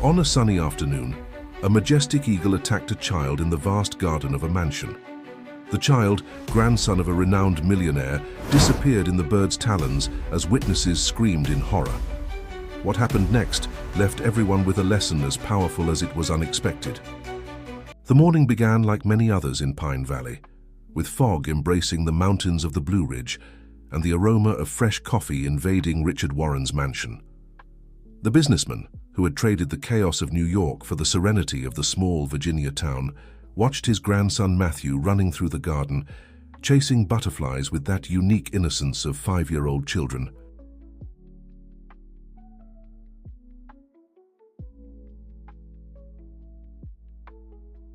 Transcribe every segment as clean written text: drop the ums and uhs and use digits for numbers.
On a sunny afternoon, a majestic eagle attacked a child in the vast garden of a mansion. The child, grandson of a renowned millionaire, disappeared in the bird's talons as witnesses screamed in horror. What happened next left everyone with a lesson as powerful as it was unexpected. The morning began like many others in Pine Valley, with fog embracing the mountains of the Blue Ridge and the aroma of fresh coffee invading Richard Warren's mansion. The businessman, who had traded the chaos of New York for the serenity of the small Virginia town, watched his grandson Matthew running through the garden, chasing butterflies with that unique innocence of 5-year-old children.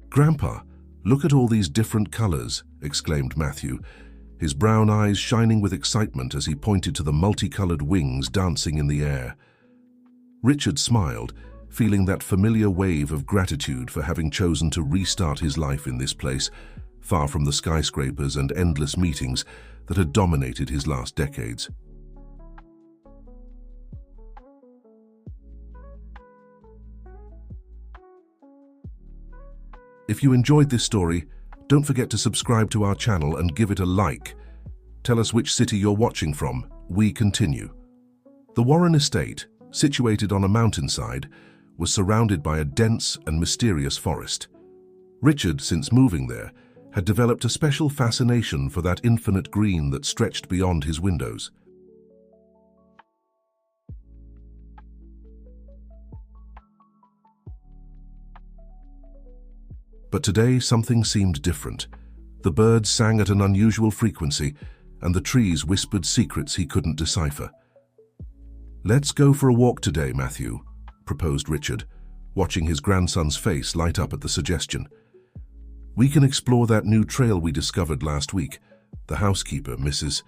"Grandpa, look at all these different colors," exclaimed Matthew, his brown eyes shining with excitement as he pointed to the multicolored wings dancing in the air. Richard smiled, feeling that familiar wave of gratitude for having chosen to restart his life in this place, far from the skyscrapers and endless meetings that had dominated his last decades. If you enjoyed this story, don't forget to subscribe to our channel and give it a like. Tell us which city you're watching from. We continue. The Warren estate, situated on a mountainside, was surrounded by a dense and mysterious forest. Richard, since moving there, had developed a special fascination for that infinite green that stretched beyond his windows. But today something seemed different. The birds sang at an unusual frequency, and the trees whispered secrets he couldn't decipher. "Let's go for a walk today, Matthew," proposed Richard, watching his grandson's face light up at the suggestion. "We can explore that new trail we discovered last week. The housekeeper, Mrs.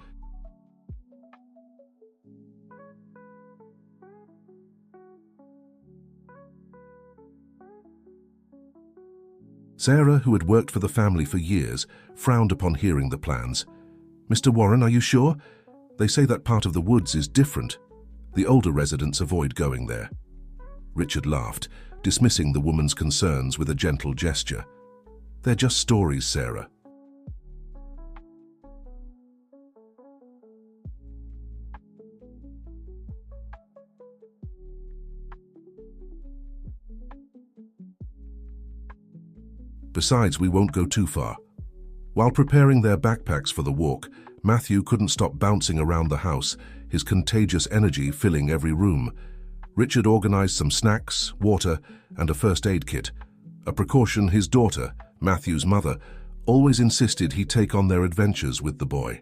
Sarah, who had worked for the family for years, frowned upon hearing the plans. "Mr. Warren, are you sure? They say that part of the woods is different. The older residents avoid going there." Richard laughed, dismissing the woman's concerns with a gentle gesture. "They're just stories, Sarah." "Besides, we won't go too far." While preparing their backpacks for the walk, Matthew couldn't stop bouncing around the house, his contagious energy filling every room. Richard organized some snacks, water, and a first aid kit, a precaution his daughter, Matthew's mother, always insisted he take on their adventures with the boy.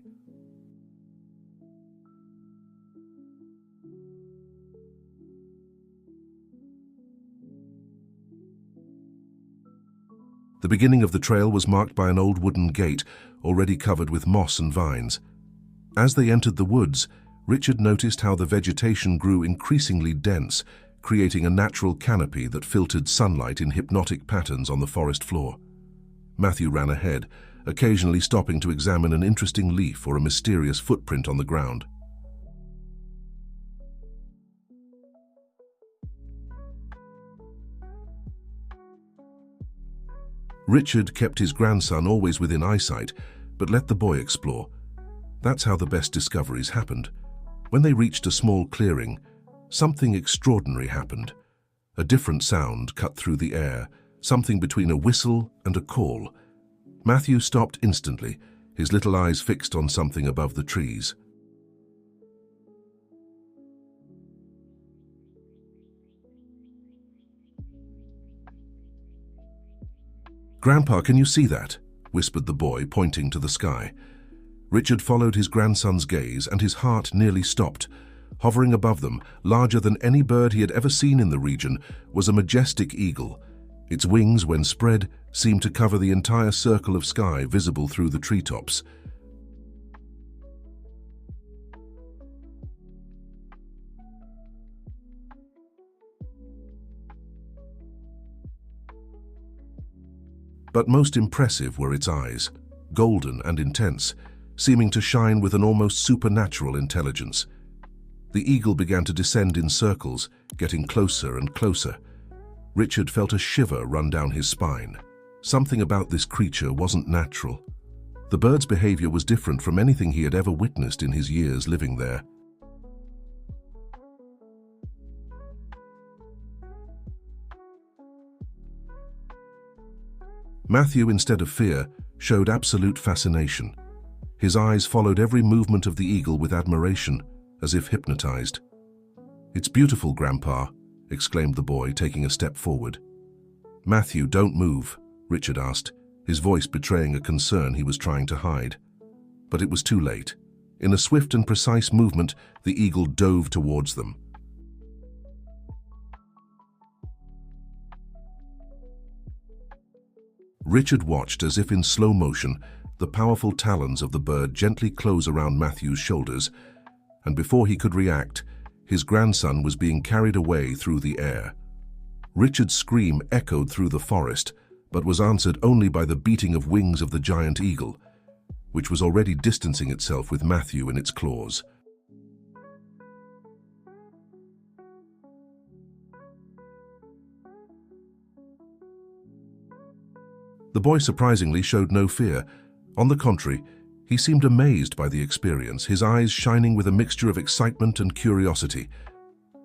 The beginning of the trail was marked by an old wooden gate, already covered with moss and vines. As they entered the woods, Richard noticed how the vegetation grew increasingly dense, creating a natural canopy that filtered sunlight in hypnotic patterns on the forest floor. Matthew ran ahead, occasionally stopping to examine an interesting leaf or a mysterious footprint on the ground. Richard kept his grandson always within eyesight, but let the boy explore. That's how the best discoveries happened. When they reached a small clearing, something extraordinary happened. A different sound cut through the air, something between a whistle and a call. Matthew stopped instantly, his little eyes fixed on something above the trees. "Grandpa, can you see that?" whispered the boy, pointing to the sky. Richard followed his grandson's gaze, and his heart nearly stopped. Hovering above them, larger than any bird he had ever seen in the region, was a majestic eagle. Its wings, when spread, seemed to cover the entire circle of sky visible through the treetops. But most impressive were its eyes, golden and intense, seeming to shine with an almost supernatural intelligence. The eagle began to descend in circles, getting closer and closer. Richard felt a shiver run down his spine. Something about this creature wasn't natural. The bird's behavior was different from anything he had ever witnessed in his years living there. Matthew, instead of fear, showed absolute fascination. His eyes followed every movement of the eagle with admiration, as if hypnotized. "It's beautiful, Grandpa," exclaimed the boy, taking a step forward. "Matthew, don't move," Richard asked, his voice betraying a concern he was trying to hide. But it was too late. In a swift and precise movement, the eagle dove towards them. Richard watched as if in slow motion, the powerful talons of the bird gently close around Matthew's shoulders, and before he could react, his grandson was being carried away through the air. Richard's scream echoed through the forest, but was answered only by the beating of wings of the giant eagle, which was already distancing itself with Matthew in its claws. The boy surprisingly showed no fear. On the contrary, he seemed amazed by the experience, his eyes shining with a mixture of excitement and curiosity.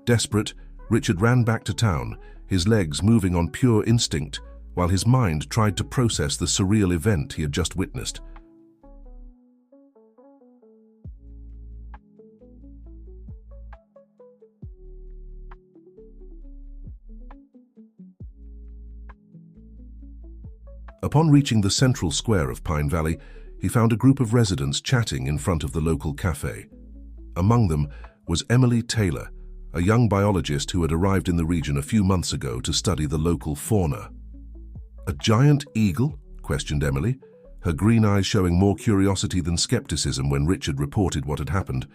Desperate, Richard ran back to town, his legs moving on pure instinct, while his mind tried to process the surreal event he had just witnessed. Upon reaching the central square of Pine Valley, he found a group of residents chatting in front of the local cafe. Among them was Emily Taylor, a young biologist who had arrived in the region a few months ago to study the local fauna. "A giant eagle?" questioned Emily, her green eyes showing more curiosity than skepticism when Richard reported what had happened.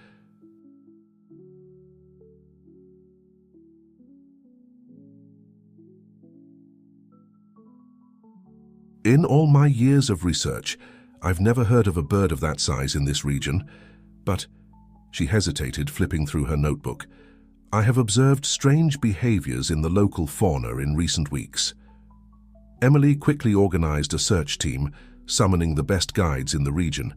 "In all my years of research, I've never heard of a bird of that size in this region, but," she hesitated, flipping through her notebook, "I have observed strange behaviors in the local fauna in recent weeks." Emily quickly organized a search team, summoning the best guides in the region.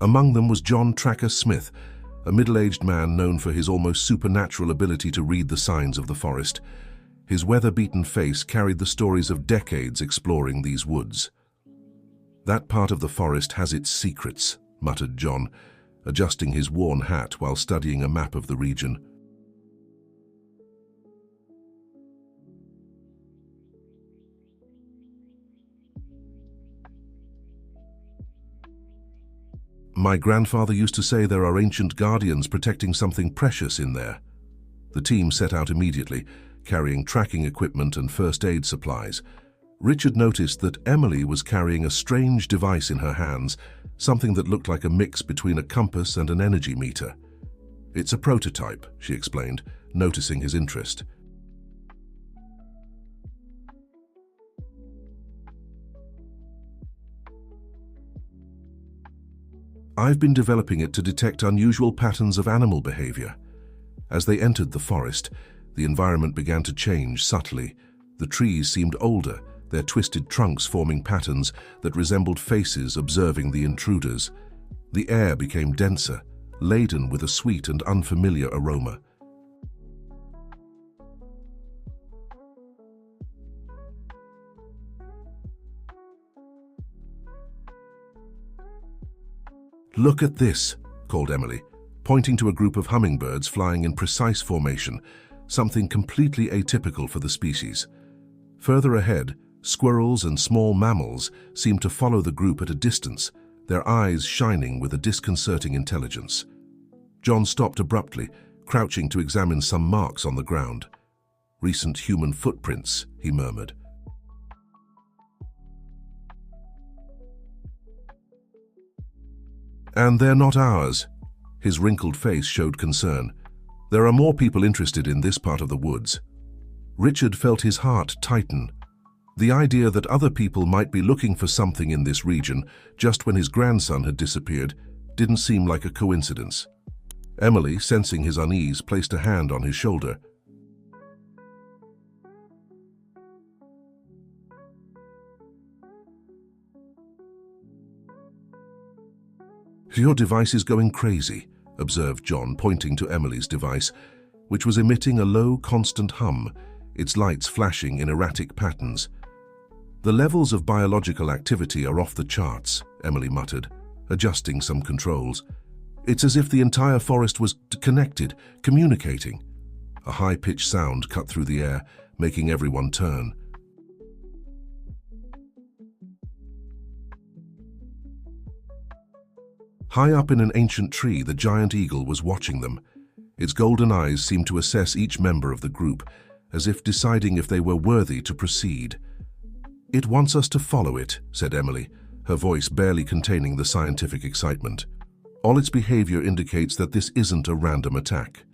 Among them was John Tracker Smith, a middle-aged man known for his almost supernatural ability to read the signs of the forest. His weather-beaten face carried the stories of decades exploring these woods. "That part of the forest has its secrets," muttered John, adjusting his worn hat while studying a map of the region. "My grandfather used to say there are ancient guardians protecting something precious in there." The team set out immediately, carrying tracking equipment and first aid supplies. Richard noticed that Emily was carrying a strange device in her hands, something that looked like a mix between a compass and an energy meter. "It's a prototype," she explained, noticing his interest. "I've been developing it to detect unusual patterns of animal behavior." As they entered the forest, the environment began to change subtly. The trees seemed older, their twisted trunks forming patterns that resembled faces observing the intruders. The air became denser, laden with a sweet and unfamiliar aroma. "Look at this," called Emily, pointing to a group of hummingbirds flying in precise formation, something completely atypical for the species. Further ahead, squirrels and small mammals seemed to follow the group at a distance, their eyes shining with a disconcerting intelligence. John stopped abruptly, crouching to examine some marks on the ground. "Recent human footprints," he murmured. "And they're not ours." His wrinkled face showed concern. "There are more people interested in this part of the woods." Richard felt his heart tighten. The idea that other people might be looking for something in this region just when his grandson had disappeared didn't seem like a coincidence. Emily, sensing his unease, placed a hand on his shoulder. "Your device is going crazy," observed John, pointing to Emily's device, which was emitting a low, constant hum, its lights flashing in erratic patterns. "The levels of biological activity are off the charts," Emily muttered, adjusting some controls. "It's as if the entire forest was connected, communicating." A high-pitched sound cut through the air, making everyone turn. High up in an ancient tree, the giant eagle was watching them. Its golden eyes seemed to assess each member of the group, as if deciding if they were worthy to proceed. "It wants us to follow it," said Emily, her voice barely containing the scientific excitement. "All its behavior indicates that this isn't a random attack."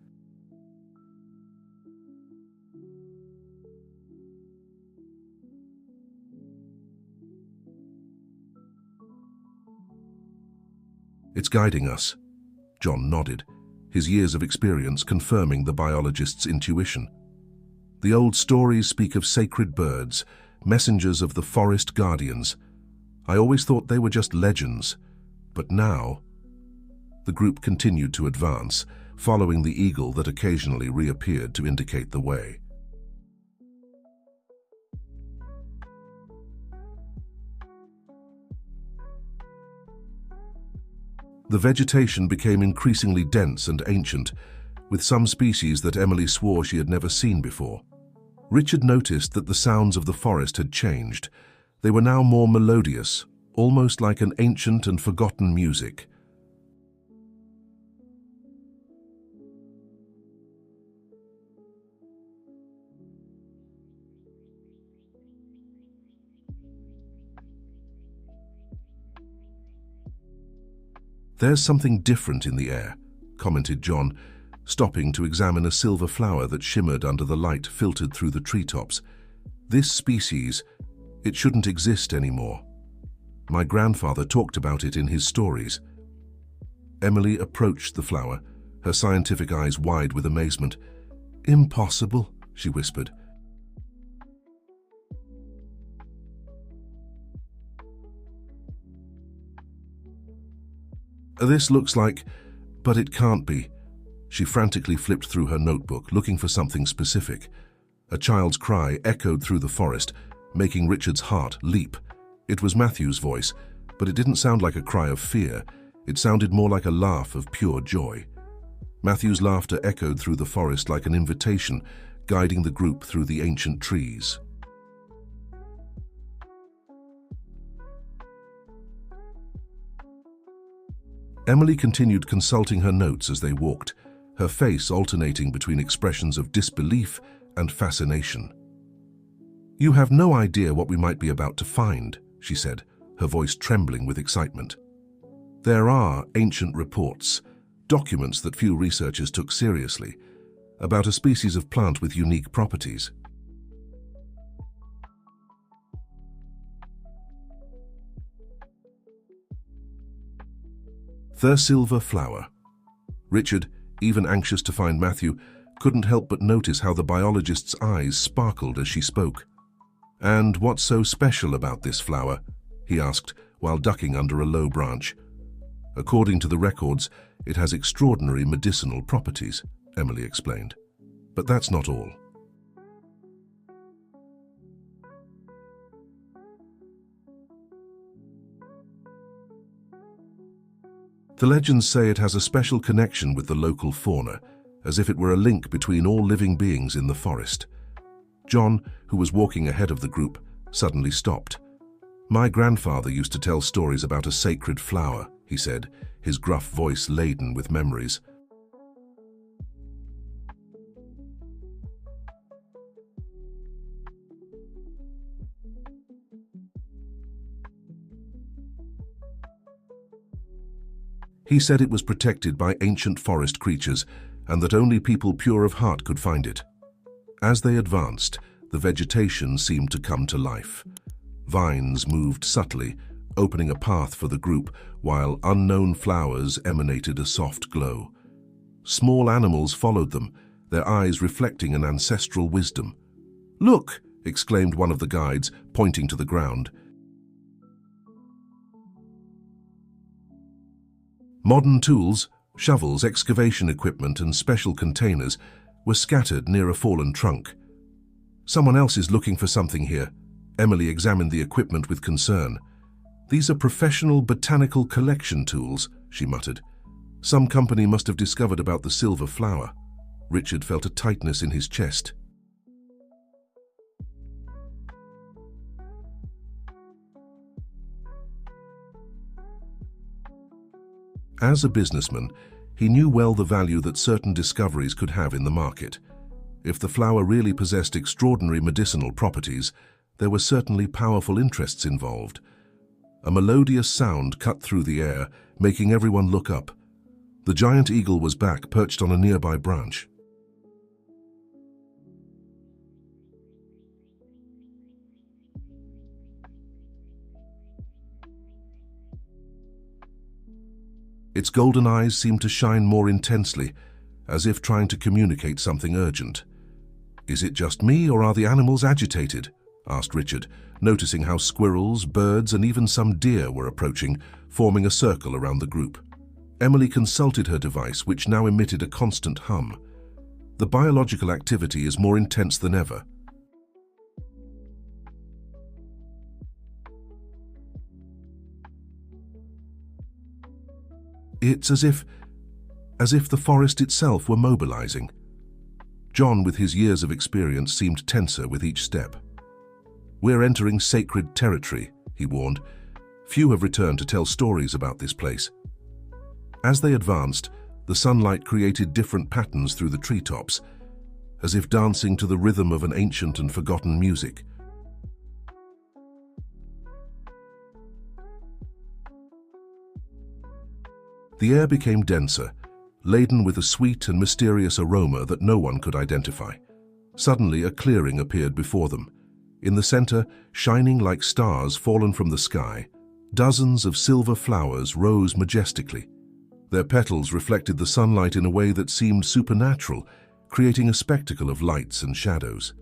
"It's guiding us." John nodded, his years of experience confirming the biologist's intuition. "The old stories speak of sacred birds, messengers of the forest guardians. I always thought they were just legends, but now..." The group continued to advance, following the eagle that occasionally reappeared to indicate the way. The vegetation became increasingly dense and ancient, with some species that Emily swore she had never seen before. Richard noticed that the sounds of the forest had changed. They were now more melodious, almost like an ancient and forgotten music. "There's something different in the air," commented John, stopping to examine a silver flower that shimmered under the light filtered through the treetops. "This species, it shouldn't exist anymore. My grandfather talked about it in his stories." Emily approached the flower, her scientific eyes wide with amazement. "Impossible," she whispered. "This looks like... but it can't be." She frantically flipped through her notebook, looking for something specific. A child's cry echoed through the forest, making Richard's heart leap. It was Matthew's voice, but it didn't sound like a cry of fear. It sounded more like a laugh of pure joy. Matthew's laughter echoed through the forest like an invitation, guiding the group through the ancient trees. Emily continued consulting her notes as they walked, her face alternating between expressions of disbelief and fascination. "You have no idea what we might be about to find," she said, her voice trembling with excitement. "There are ancient reports, documents that few researchers took seriously, about a species of plant with unique properties." The silver flower. Richard, even anxious to find Matthew, couldn't help but notice how the biologist's eyes sparkled as she spoke. "And what's so special about this flower?" he asked, while ducking under a low branch. "According to the records, it has extraordinary medicinal properties," Emily explained. "But that's not all." "The legends say it has a special connection with the local fauna, as if it were a link between all living beings in the forest." John, who was walking ahead of the group, suddenly stopped. "My grandfather used to tell stories about a sacred flower," he said, his gruff voice laden with memories. He said it was protected by ancient forest creatures and that only people pure of heart could find it. As they advanced, The vegetation seemed to come to life. Vines moved subtly, opening a path for the group, while unknown flowers emanated a soft glow. Small animals followed them, their eyes reflecting an ancestral wisdom. "Look!" exclaimed one of the guides, pointing to the ground. Modern tools, shovels, excavation equipment, and special containers were scattered near a fallen trunk. "Someone else is looking for something here." Emily examined the equipment with concern. "These are professional botanical collection tools," she muttered. "Some company must have discovered about the silver flower." Richard felt a tightness in his chest. As a businessman, he knew well the value that certain discoveries could have in the market. If the flower really possessed extraordinary medicinal properties, there were certainly powerful interests involved. A melodious sound cut through the air, making everyone look up. The giant eagle was back, perched on a nearby branch. Its golden eyes seemed to shine more intensely, as if trying to communicate something urgent. "Is it just me, or are the animals agitated?" asked Richard, noticing how squirrels, birds, and even some deer were approaching, forming a circle around the group. Emily consulted her device, which now emitted a constant hum. The biological activity is more intense than ever. It's as if the forest itself were mobilizing. John, with his years of experience, seemed tenser with each step. "We're entering sacred territory," he warned. "Few have returned to tell stories about this place." As they advanced, the sunlight created different patterns through the treetops, as if dancing to the rhythm of an ancient and forgotten music. The air became denser, laden with a sweet and mysterious aroma that no one could identify. Suddenly, a clearing appeared before them. In the center, shining like stars fallen from the sky, dozens of silver flowers rose majestically. Their petals reflected the sunlight in a way that seemed supernatural, creating a spectacle of lights and shadows.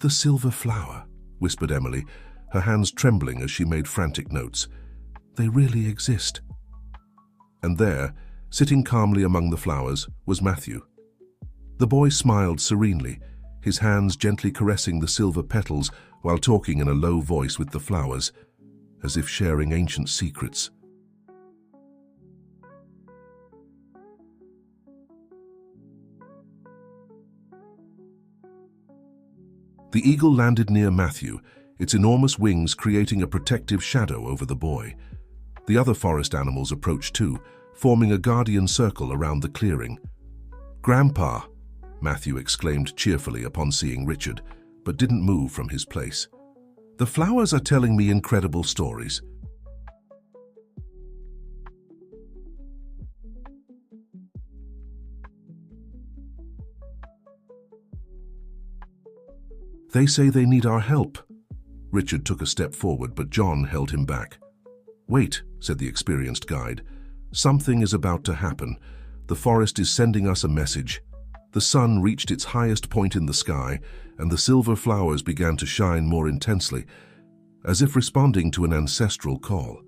"The silver flower," whispered Emily, her hands trembling as she made frantic notes. "They really exist." And there, sitting calmly among the flowers, was Matthew. The boy smiled serenely, his hands gently caressing the silver petals while talking in a low voice with the flowers, as if sharing ancient secrets. The eagle landed near Matthew, its enormous wings creating a protective shadow over the boy. The other forest animals approached too, forming a guardian circle around the clearing. "Grandpa!" Matthew exclaimed cheerfully upon seeing Richard, but didn't move from his place. "The flowers are telling me incredible stories." "They say they need our help." Richard took a step forward, but John held him back. "Wait," said the experienced guide. "Something is about to happen. The forest is sending us a message." The sun reached its highest point in the sky, and the silver flowers began to shine more intensely, as if responding to an ancestral call.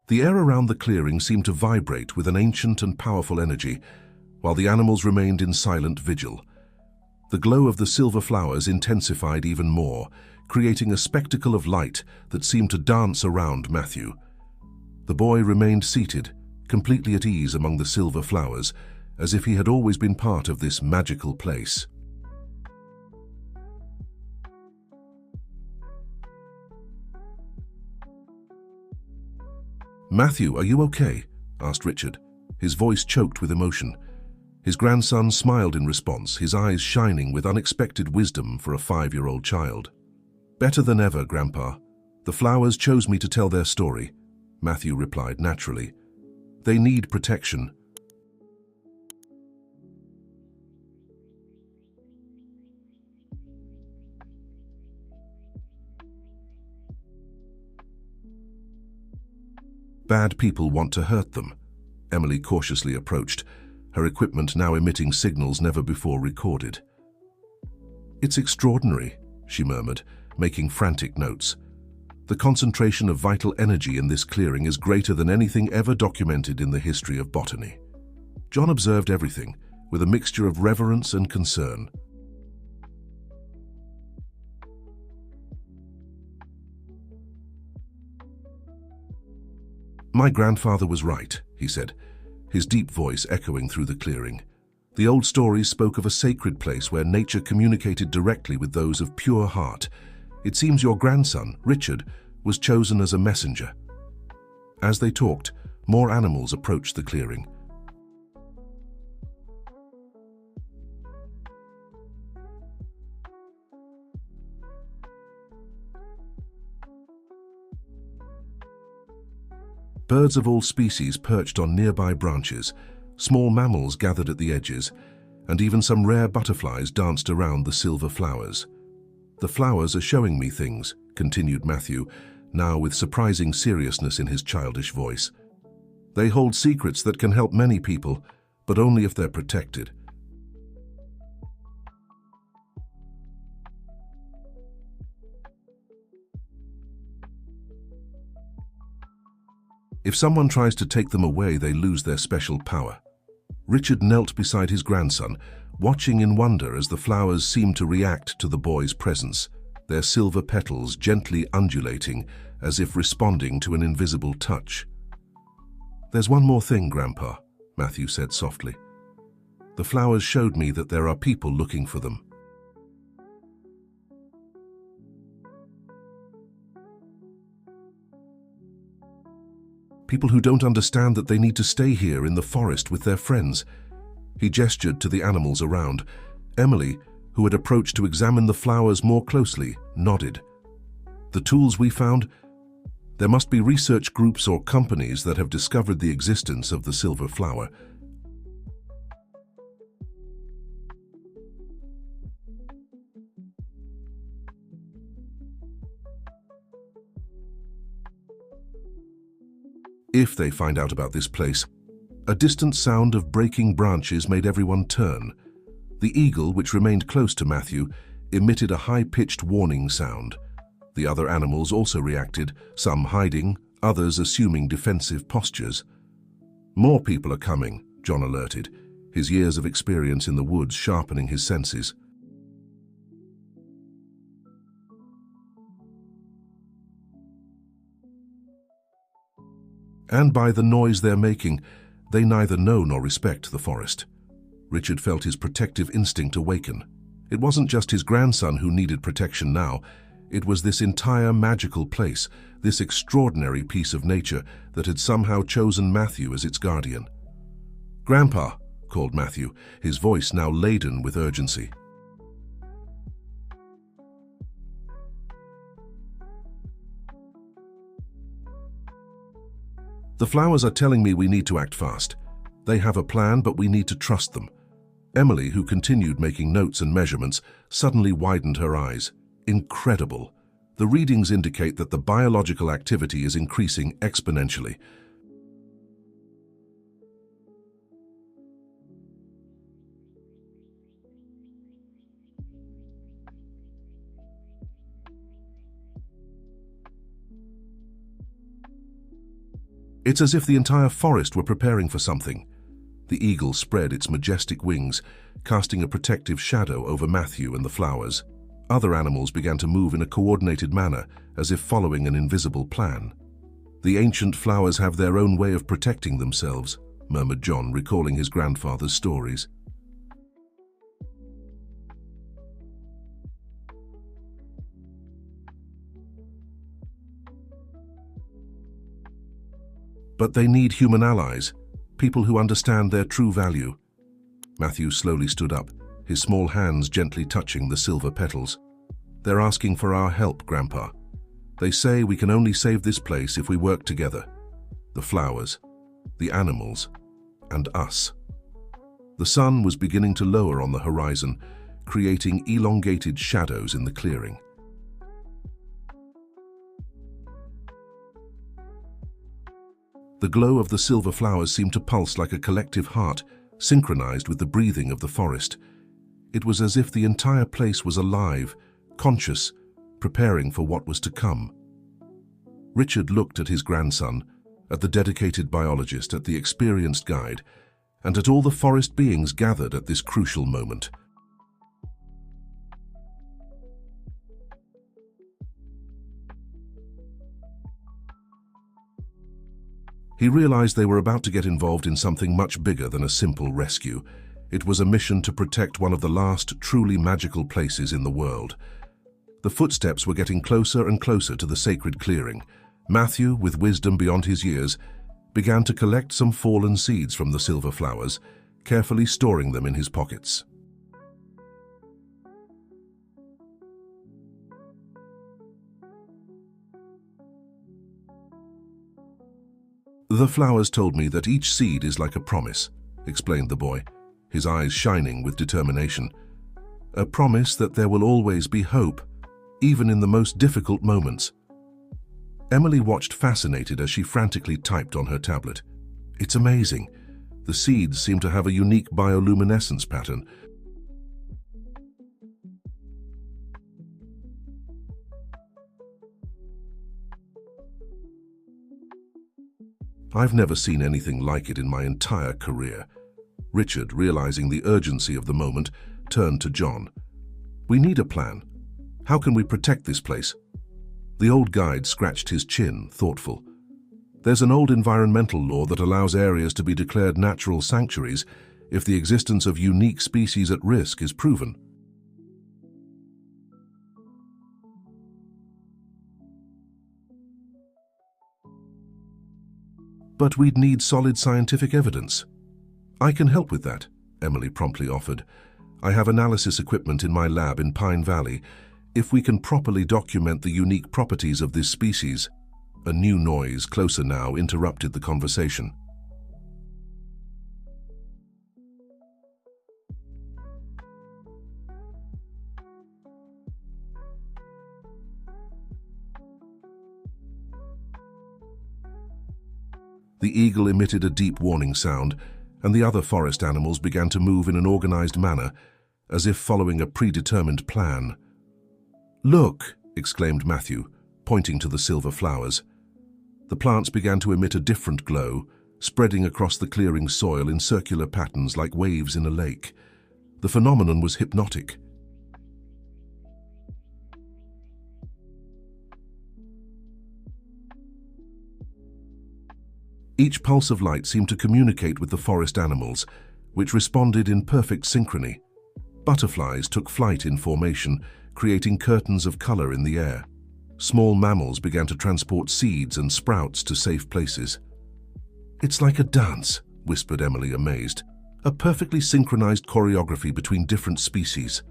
The air around the clearing seemed to vibrate with an ancient and powerful energy, while the animals remained in silent vigil. The glow of the silver flowers intensified even more, creating a spectacle of light that seemed to dance around Matthew. The boy remained seated, completely at ease among the silver flowers, as if he had always been part of this magical place. "Matthew, are you okay?" asked Richard, his voice choked with emotion. His grandson smiled in response, his eyes shining with unexpected wisdom for a 5-year-old child. "Better than ever, Grandpa. The flowers chose me to tell their story," Matthew replied naturally. "They need protection." "Bad people want to hurt them," Emily cautiously approached, her equipment now emitting signals never before recorded. "It's extraordinary," she murmured, making frantic notes. "The concentration of vital energy in this clearing is greater than anything ever documented in the history of botany." John observed everything, with a mixture of reverence and concern. "My grandfather was right," he said, his deep voice echoing through the clearing. "The old stories spoke of a sacred place where nature communicated directly with those of pure heart. It seems your grandson, Richard, was chosen as a messenger." As they talked, more animals approached the clearing. Birds of all species perched on nearby branches, small mammals gathered at the edges, and even some rare butterflies danced around the silver flowers. "The flowers are showing me things," continued Matthew, now with surprising seriousness in his childish voice. "They hold secrets that can help many people, but only if they're protected." If someone tries to take them away, they lose their special power. Richard knelt beside his grandson, watching in wonder as the flowers seemed to react to the boy's presence, their silver petals gently undulating as if responding to an invisible touch. "There's one more thing, Grandpa," Matthew said softly. "The flowers showed me that there are people looking for them." "People who don't understand that they need to stay here in the forest with their friends." He gestured to the animals around. Emily, who had approached to examine the flowers more closely, nodded. "The tools we found? There must be research groups or companies that have discovered the existence of the silver flower." If they find out about this place. A distant sound of breaking branches made everyone turn. The eagle, which remained close to Matthew, emitted a high-pitched warning sound. The other animals also reacted, some hiding, others assuming defensive postures. "More people are coming," John alerted, his years of experience in the woods sharpening his senses. "And by the noise they're making, they neither know nor respect the forest." Richard felt his protective instinct awaken. It wasn't just his grandson who needed protection now. It was this entire magical place, this extraordinary piece of nature that had somehow chosen Matthew as its guardian. "Grandpa," called Matthew, his voice now laden with urgency. "The flowers are telling me we need to act fast. They have a plan, but we need to trust them." Emily, who continued making notes and measurements, suddenly widened her eyes. "Incredible. The readings indicate that the biological activity is increasing exponentially." It's as if the entire forest were preparing for something. The eagle spread its majestic wings, casting a protective shadow over Matthew and the flowers. Other animals began to move in a coordinated manner, as if following an invisible plan. "The ancient flowers have their own way of protecting themselves," murmured John, recalling his grandfather's stories. "But they need human allies, people who understand their true value." Matthew slowly stood up, his small hands gently touching the silver petals. "They're asking for our help, Grandpa. They say we can only save this place if we work together. The flowers, the animals, and us." The sun was beginning to lower on the horizon, creating elongated shadows in the clearing. The glow of the silver flowers seemed to pulse like a collective heart, synchronized with the breathing of the forest. It was as if the entire place was alive, conscious, preparing for what was to come. Richard looked at his grandson, at the dedicated biologist, at the experienced guide, and at all the forest beings gathered at this crucial moment. He realized they were about to get involved in something much bigger than a simple rescue. It was a mission to protect one of the last truly magical places in the world. The footsteps were getting closer and closer to the sacred clearing. Matthew, with wisdom beyond his years, began to collect some fallen seeds from the silver flowers, carefully storing them in his pockets. "The flowers told me that each seed is like a promise," explained the boy, his eyes shining with determination. "A promise that there will always be hope, even in the most difficult moments." Emily watched fascinated as she frantically typed on her tablet. "It's amazing. The seeds seem to have a unique bioluminescence pattern." "I've never seen anything like it in my entire career." Richard, realizing the urgency of the moment, turned to John. "We need a plan. How can we protect this place?" The old guide scratched his chin, thoughtful. "There's an old environmental law that allows areas to be declared natural sanctuaries if the existence of unique species at risk is proven." "But we'd need solid scientific evidence." "I can help with that," Emily promptly offered. "I have analysis equipment in my lab in Pine Valley. If we can properly document the unique properties of this species..." A new noise, closer now, interrupted the conversation. The eagle emitted a deep warning sound, and the other forest animals began to move in an organized manner, as if following a predetermined plan. "Look!" exclaimed Matthew, pointing to the silver flowers. The plants began to emit a different glow, spreading across the clearing soil in circular patterns like waves in a lake. The phenomenon was hypnotic. Each pulse of light seemed to communicate with the forest animals, which responded in perfect synchrony. Butterflies took flight in formation, creating curtains of color in the air. Small mammals began to transport seeds and sprouts to safe places. "It's like a dance," whispered Emily, amazed. "A perfectly synchronized choreography between different species."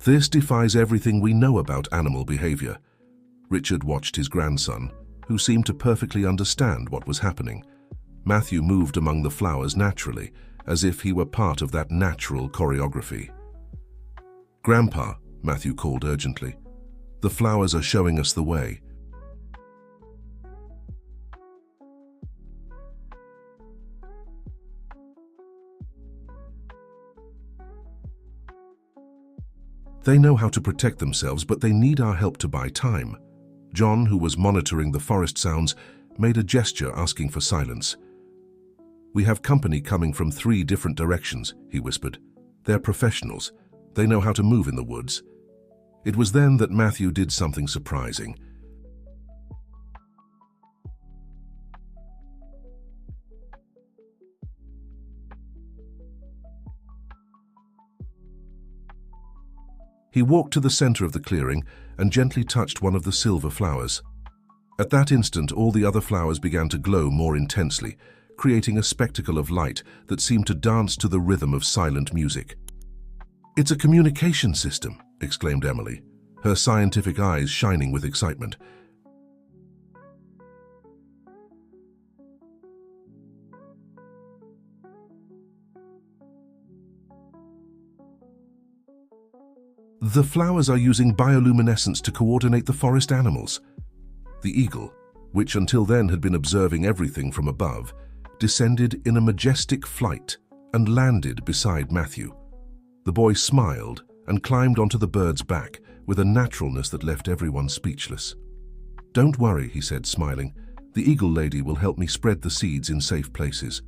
"This defies everything we know about animal behavior." Richard watched his grandson, who seemed to perfectly understand what was happening. Matthew moved among the flowers naturally, as if he were part of that natural choreography. "Grandpa," Matthew called urgently, "the flowers are showing us the way." "They know how to protect themselves, but they need our help to buy time." John, who was monitoring the forest sounds, made a gesture asking for silence. "We have company coming from 3 different directions," he whispered. "They're professionals. They know how to move in the woods." It was then that Matthew did something surprising. He walked to the center of the clearing and gently touched one of the silver flowers. At that instant, all the other flowers began to glow more intensely, creating a spectacle of light that seemed to dance to the rhythm of silent music. "It's a communication system," exclaimed Emily, her scientific eyes shining with excitement. "The flowers are using bioluminescence to coordinate the forest animals." The eagle, which until then had been observing everything from above, descended in a majestic flight and landed beside Matthew. The boy smiled and climbed onto the bird's back with a naturalness that left everyone speechless. "Don't worry," he said, smiling. "The eagle lady will help me spread the seeds in safe places."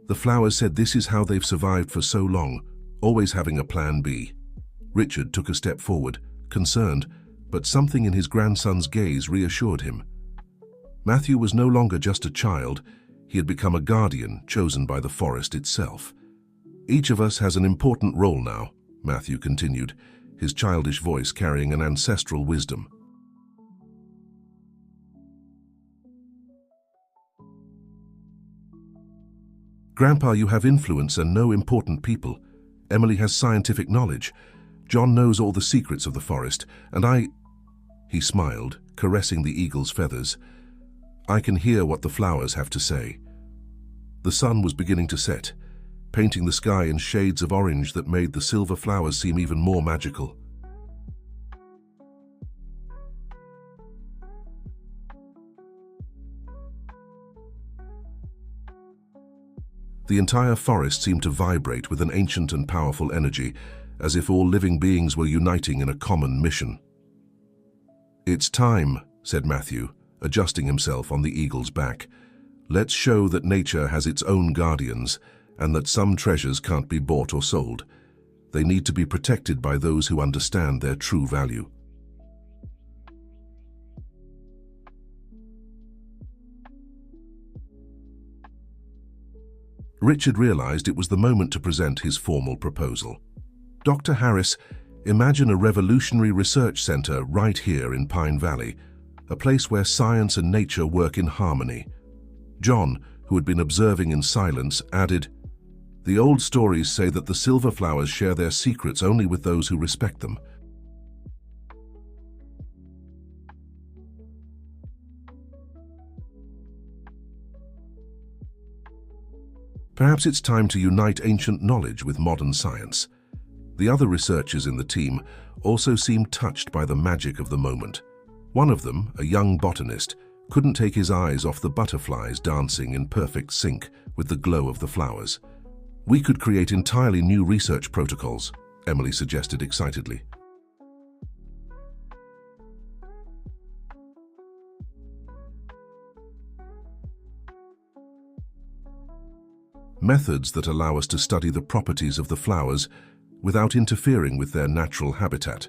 The flowers said this is how they've survived for so long, always having a plan B. Richard took a step forward, concerned, but something in his grandson's gaze reassured him. Matthew was no longer just a child. He had become a guardian chosen by the forest itself. "Each of us has an important role now," Matthew continued, his childish voice carrying an ancestral wisdom. "Grandpa, you have influence and know important people. Emily has scientific knowledge. John knows all the secrets of the forest, and I—" He smiled, caressing the eagle's feathers. "I can hear what the flowers have to say." The sun was beginning to set, painting the sky in shades of orange that made the silver flowers seem even more magical. The entire forest seemed to vibrate with an ancient and powerful energy, as if all living beings were uniting in a common mission. "It's time," said Matthew, adjusting himself on the eagle's back. "Let's show that nature has its own guardians, and that some treasures can't be bought or sold. They need to be protected by those who understand their true value." Richard realized it was the moment to present his formal proposal. "Dr. Harris, imagine a revolutionary research center right here in Pine Valley, a place where science and nature work in harmony." John, who had been observing in silence, added, "The old stories say that the silver flowers share their secrets only with those who respect them. Perhaps it's time to unite ancient knowledge with modern science." The other researchers in the team also seemed touched by the magic of the moment. One of them, a young botanist, couldn't take his eyes off the butterflies dancing in perfect sync with the glow of the flowers. "We could create entirely new research protocols," Emily suggested excitedly. "Methods that allow us to study the properties of the flowers without interfering with their natural habitat."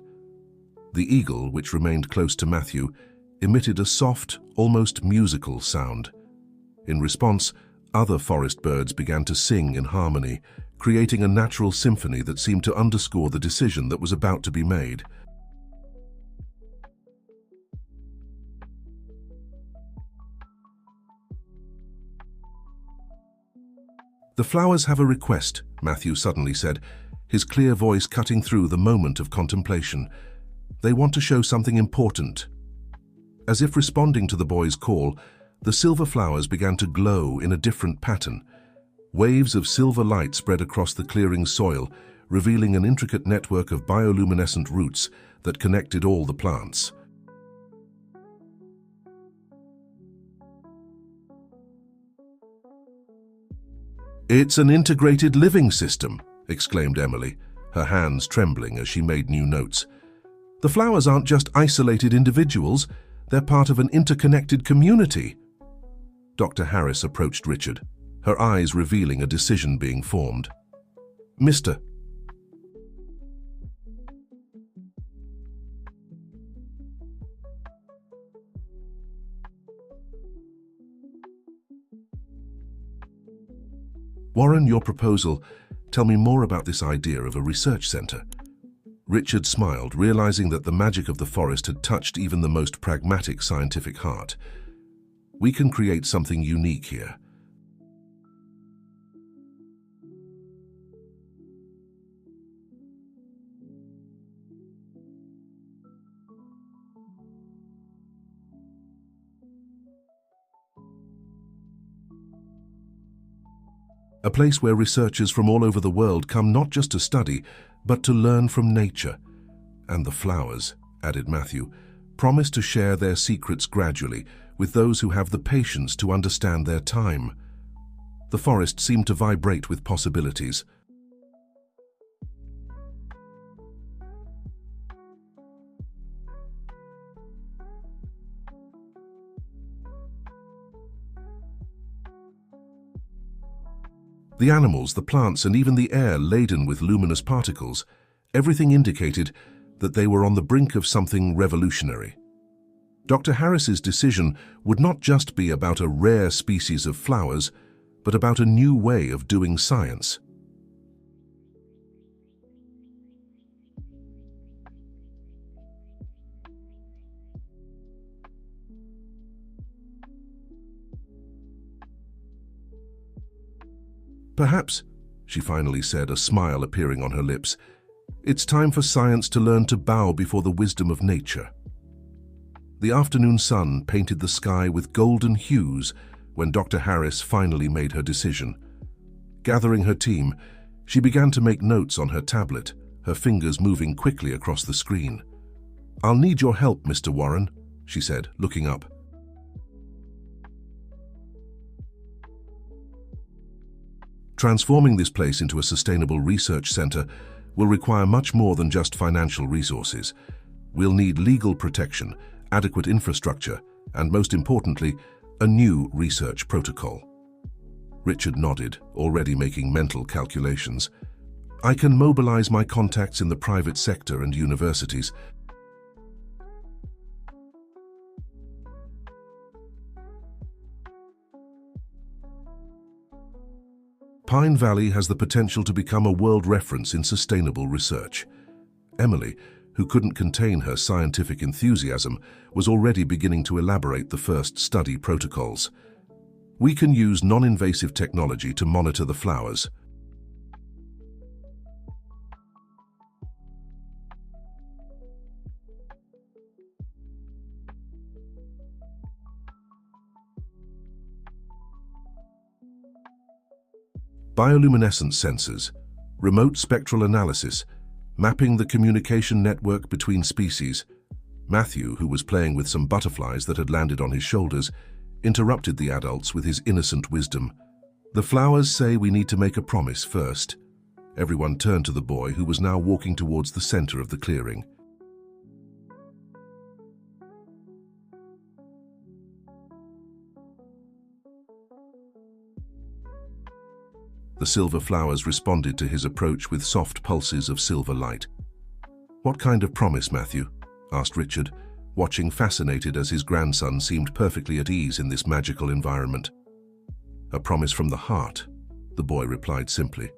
The eagle, which remained close to Matthew, emitted a soft, almost musical sound. In response, other forest birds began to sing in harmony, creating a natural symphony that seemed to underscore the decision that was about to be made. "The flowers have a request," Matthew suddenly said, his clear voice cutting through the moment of contemplation. "They want to show something important." As if responding to the boy's call, the silver flowers began to glow in a different pattern. Waves of silver light spread across the clearing's soil, revealing an intricate network of bioluminescent roots that connected all the plants. "It's an integrated living system," exclaimed Emily, her hands trembling as she made new notes. "The flowers aren't just isolated individuals, they're part of an interconnected community." Dr. Harris approached Richard, her eyes revealing a decision being formed. "Mr. Warren, your proposal. Tell me more about this idea of a research center." Richard smiled, realizing that the magic of the forest had touched even the most pragmatic scientific heart. We can create something unique here. A place where researchers from all over the world come not just to study, but to learn from nature. And the flowers, added Matthew, promise to share their secrets gradually with those who have the patience to understand their time. The forest seemed to vibrate with possibilities. The animals, the plants, and even the air laden with luminous particles, everything indicated that they were on the brink of something revolutionary. Dr. Harris's decision would not just be about a rare species of flowers, but about a new way of doing science. Perhaps, she finally said, a smile appearing on her lips, it's time for science to learn to bow before the wisdom of nature. The afternoon sun painted the sky with golden hues when Dr. Harris finally made her decision. Gathering her team, she began to make notes on her tablet, her fingers moving quickly across the screen. "I'll need your help, Mr. Warren," she said, looking up. Transforming this place into a sustainable research center will require much more than just financial resources. We'll need legal protection, adequate infrastructure, and most importantly, a new research protocol. Richard nodded, already making mental calculations. "I can mobilize my contacts in the private sector and universities. Pine Valley has the potential to become a world reference in sustainable research." Emily, who couldn't contain her scientific enthusiasm, was already beginning to elaborate the first study protocols. "We can use non-invasive technology to monitor the flowers." Bioluminescence sensors, remote spectral analysis, mapping the communication network between species. Matthew, who was playing with some butterflies that had landed on his shoulders, interrupted the adults with his innocent wisdom. "The flowers say we need to make a promise first." Everyone turned to the boy, who was now walking towards the center of the clearing. The silver flowers responded to his approach with soft pulses of silver light. "What kind of promise, Matthew?" asked Richard, watching fascinated as his grandson seemed perfectly at ease in this magical environment. "A promise from the heart," the boy replied simply.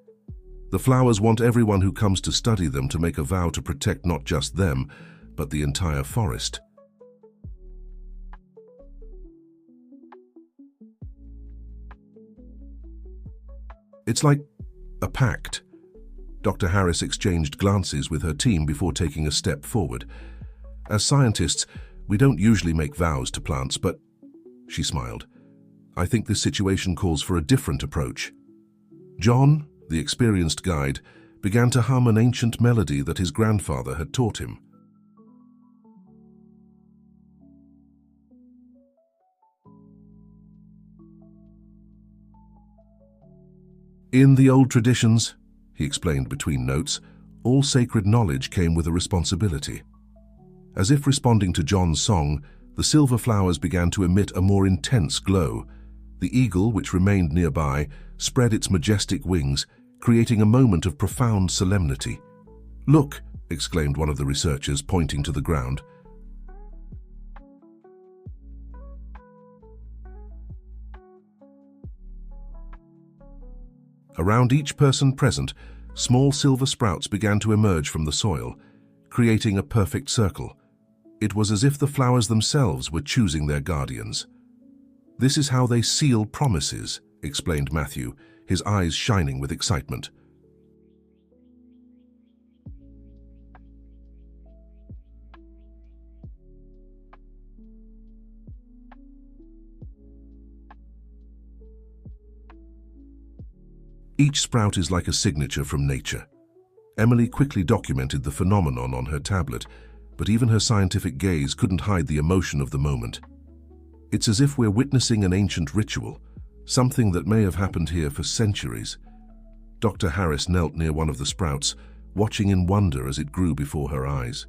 "The flowers want everyone who comes to study them to make a vow to protect not just them, but the entire forest." "It's like a pact." Dr. Harris exchanged glances with her team before taking a step forward. "As scientists, we don't usually make vows to plants, but," she smiled, "I think this situation calls for a different approach." John, the experienced guide, began to hum an ancient melody that his grandfather had taught him. "In the old traditions," he explained between notes, "all sacred knowledge came with a responsibility." As if responding to John's song, the silver flowers began to emit a more intense glow. The eagle, which remained nearby, spread its majestic wings, creating a moment of profound solemnity. "Look!" exclaimed one of the researchers, pointing to the ground. Around each person present, small silver sprouts began to emerge from the soil, creating a perfect circle. It was as if the flowers themselves were choosing their guardians. "This is how they seal promises," explained Matthew, his eyes shining with excitement. Each sprout is like a signature from nature. Emily quickly documented the phenomenon on her tablet, but even her scientific gaze couldn't hide the emotion of the moment. It's as if we're witnessing an ancient ritual, something that may have happened here for centuries. Dr. Harris knelt near one of the sprouts, watching in wonder as it grew before her eyes.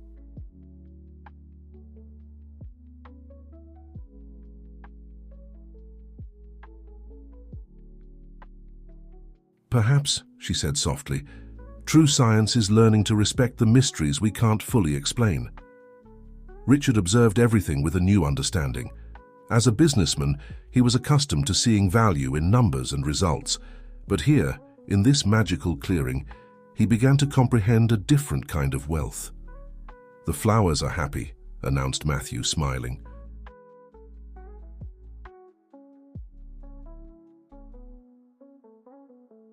"Perhaps," she said softly, "true science is learning to respect the mysteries we can't fully explain." Richard observed everything with a new understanding. As a businessman, he was accustomed to seeing value in numbers and results, but here, in this magical clearing, he began to comprehend a different kind of wealth. "The flowers are happy," announced Matthew, smiling.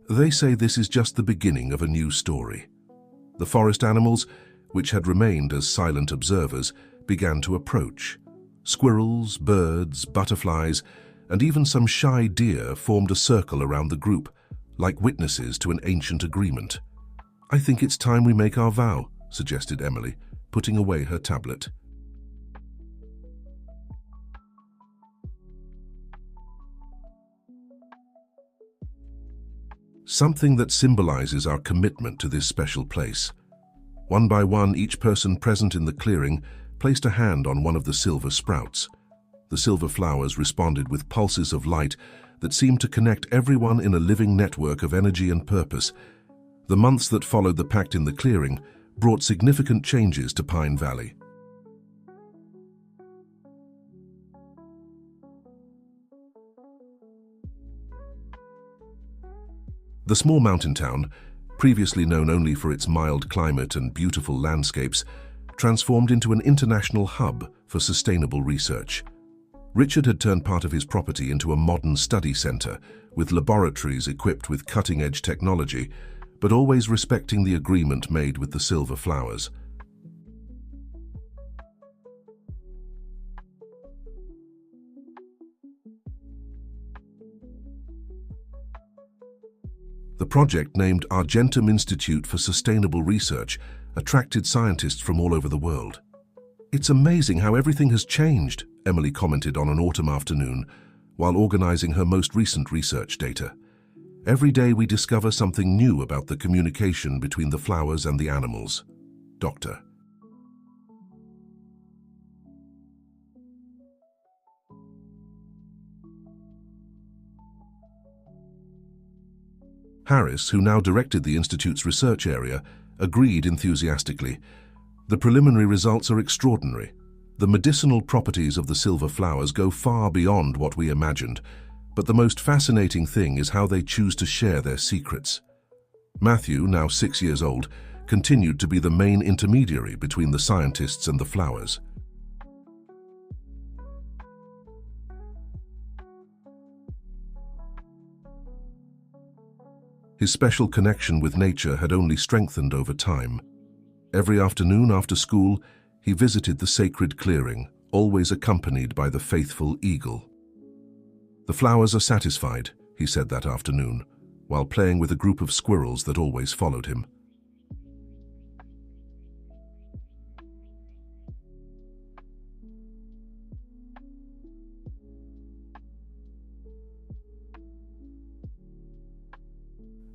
"They say this is just the beginning of a new story." The forest animals, which had remained as silent observers, began to approach. Squirrels, birds, butterflies, and even some shy deer formed a circle around the group, like witnesses to an ancient agreement. "I think it's time we make our vow," suggested Emily, putting away her tablet. "Something that symbolizes our commitment to this special place." One by one, each person present in the clearing placed a hand on one of the silver sprouts. The silver flowers responded with pulses of light that seemed to connect everyone in a living network of energy and purpose. The months that followed the pact in the clearing brought significant changes to Pine Valley. The small mountain town, previously known only for its mild climate and beautiful landscapes, transformed into an international hub for sustainable research. Richard had turned part of his property into a modern study center, with laboratories equipped with cutting-edge technology, but always respecting the agreement made with the silver flowers. The project, named Argentum Institute for Sustainable Research, attracted scientists from all over the world. "It's amazing how everything has changed," Emily commented on an autumn afternoon while organizing her most recent research data. "Every day we discover something new about the communication between the flowers and the animals." Dr. Harris, who now directed the Institute's research area, agreed enthusiastically. "The preliminary results are extraordinary. The medicinal properties of the silver flowers go far beyond what we imagined, but the most fascinating thing is how they choose to share their secrets." Matthew, now 6 years old, continued to be the main intermediary between the scientists and the flowers. His special connection with nature had only strengthened over time. Every afternoon after school, he visited the sacred clearing, always accompanied by the faithful eagle. "The flowers are satisfied," he said that afternoon, while playing with a group of squirrels that always followed him.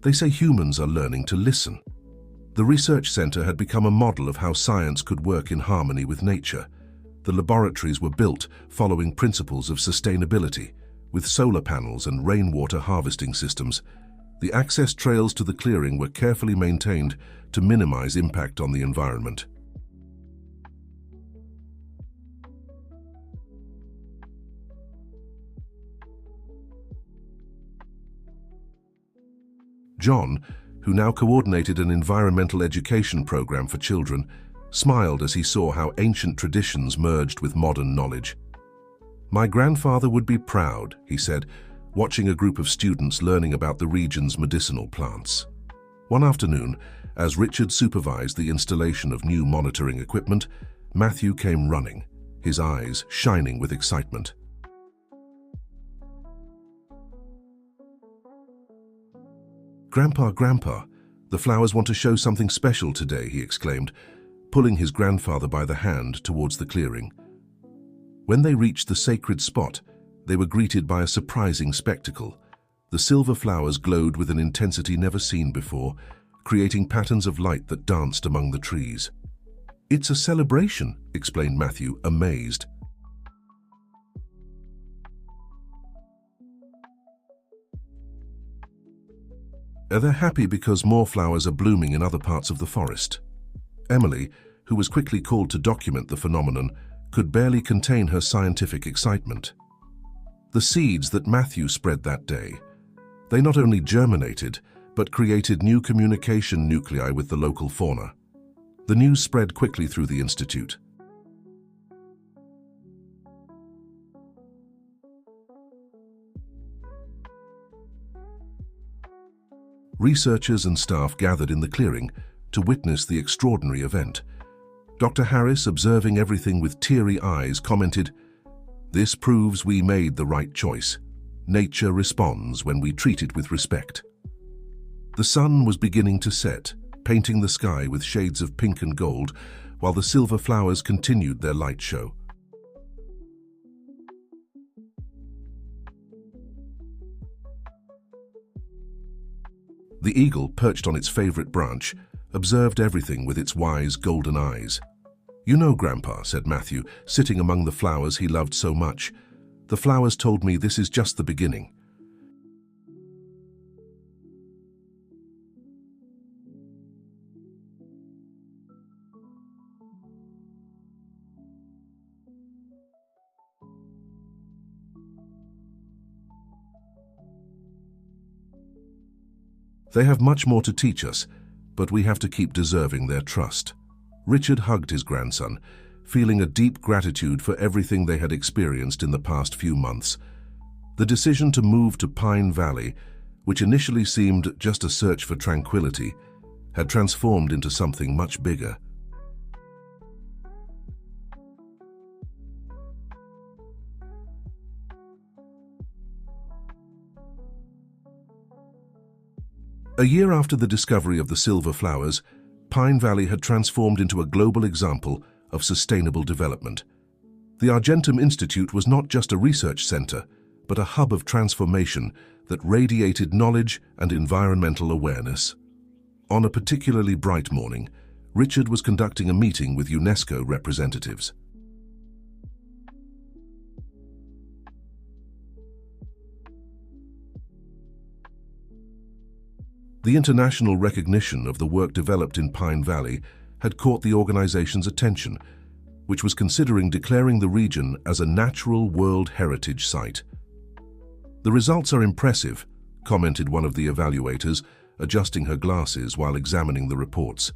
They say humans are learning to listen. The research center had become a model of how science could work in harmony with nature. The laboratories were built following principles of sustainability, with solar panels and rainwater harvesting systems. The access trails to the clearing were carefully maintained to minimize impact on the environment. John, who now coordinated an environmental education program for children, smiled as he saw how ancient traditions merged with modern knowledge. "My grandfather would be proud," he said, watching a group of students learning about the region's medicinal plants. One afternoon, as Richard supervised the installation of new monitoring equipment, Matthew came running, his eyes shining with excitement. Grandpa, the flowers want to show something special today," he exclaimed, pulling his grandfather by the hand towards the clearing. When they reached the sacred spot, they were greeted by a surprising spectacle. The silver flowers glowed with an intensity never seen before, creating patterns of light that danced among the trees. "It's a celebration," explained Matthew, amazed. They're happy because more flowers are blooming in other parts of the forest. Emily, who was quickly called to document the phenomenon, could barely contain her scientific excitement. The seeds that Matthew spread that day, they not only germinated, but created new communication nuclei with the local fauna. The news spread quickly through the institute. Researchers and staff gathered in the clearing to witness the extraordinary event. Dr. Harris, observing everything with teary eyes, commented, "This proves we made the right choice. Nature responds when we treat it with respect." The sun was beginning to set, painting the sky with shades of pink and gold, while the silver flowers continued their light show. The eagle, perched on its favorite branch, observed everything with its wise golden eyes. "You know, Grandpa," said Matthew, sitting among the flowers he loved so much, "the flowers told me this is just the beginning." "They have much more to teach us, but we have to keep deserving their trust." Richard hugged his grandson, feeling a deep gratitude for everything they had experienced in the past few months. The decision to move to Pine Valley, which initially seemed just a search for tranquility, had transformed into something much bigger. A year after the discovery of the silver flowers, Pine Valley had transformed into a global example of sustainable development. The Argentum Institute was not just a research center, but a hub of transformation that radiated knowledge and environmental awareness. On a particularly bright morning, Richard was conducting a meeting with UNESCO representatives. The international recognition of the work developed in Pine Valley had caught the organization's attention, which was considering declaring the region as a natural World Heritage Site. "The results are impressive," commented one of the evaluators, adjusting her glasses while examining the reports.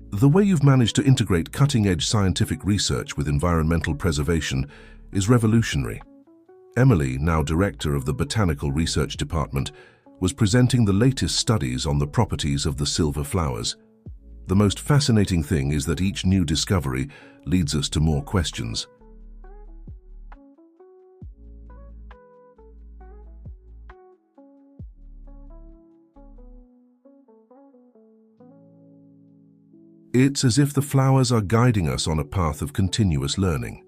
"The way you've managed to integrate cutting-edge scientific research with environmental preservation is revolutionary." Emily, now director of the Botanical Research Department, was presenting the latest studies on the properties of the silver flowers. "The most fascinating thing is that each new discovery leads us to more questions." It's as if the flowers are guiding us on a path of continuous learning.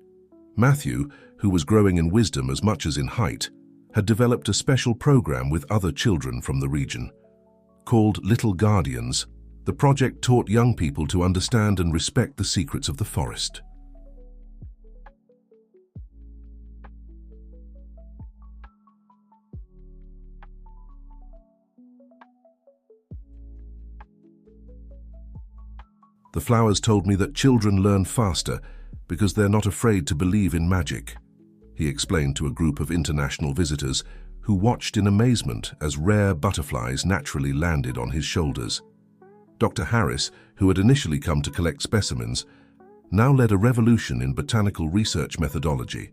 Matthew, who was growing in wisdom as much as in height, had developed a special program with other children from the region. Called Little Guardians, the project taught young people to understand and respect the secrets of the forest. "The flowers told me that children learn faster because they're not afraid to believe in magic, he explained to a group of international visitors who watched in amazement as rare butterflies naturally landed on his shoulders. Dr. Harris, who had initially come to collect specimens, now led a revolution in botanical research methodology.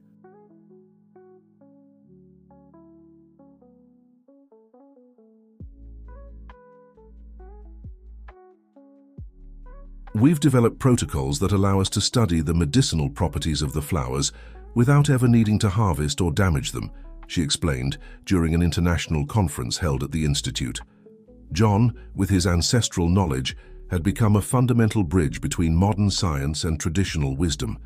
We've developed protocols that allow us to study the medicinal properties of the flowers without ever needing to harvest or damage them, she explained during an international conference held at the Institute. John, with his ancestral knowledge, had become a fundamental bridge between modern science and traditional wisdom.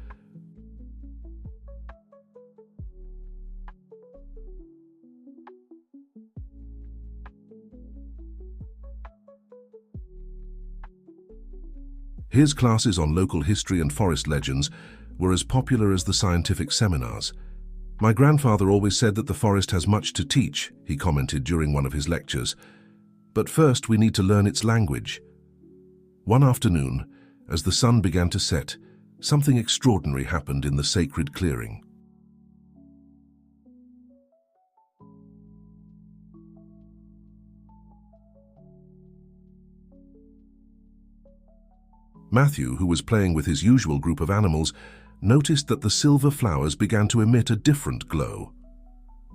His classes on local history and forest legends were as popular as the scientific seminars. "My grandfather always said that the forest has much to teach," he commented during one of his lectures. "But first we need to learn its language." One afternoon, as the sun began to set, something extraordinary happened in the sacred clearing. Matthew, who was playing with his usual group of animals, noticed that the silver flowers began to emit a different glow.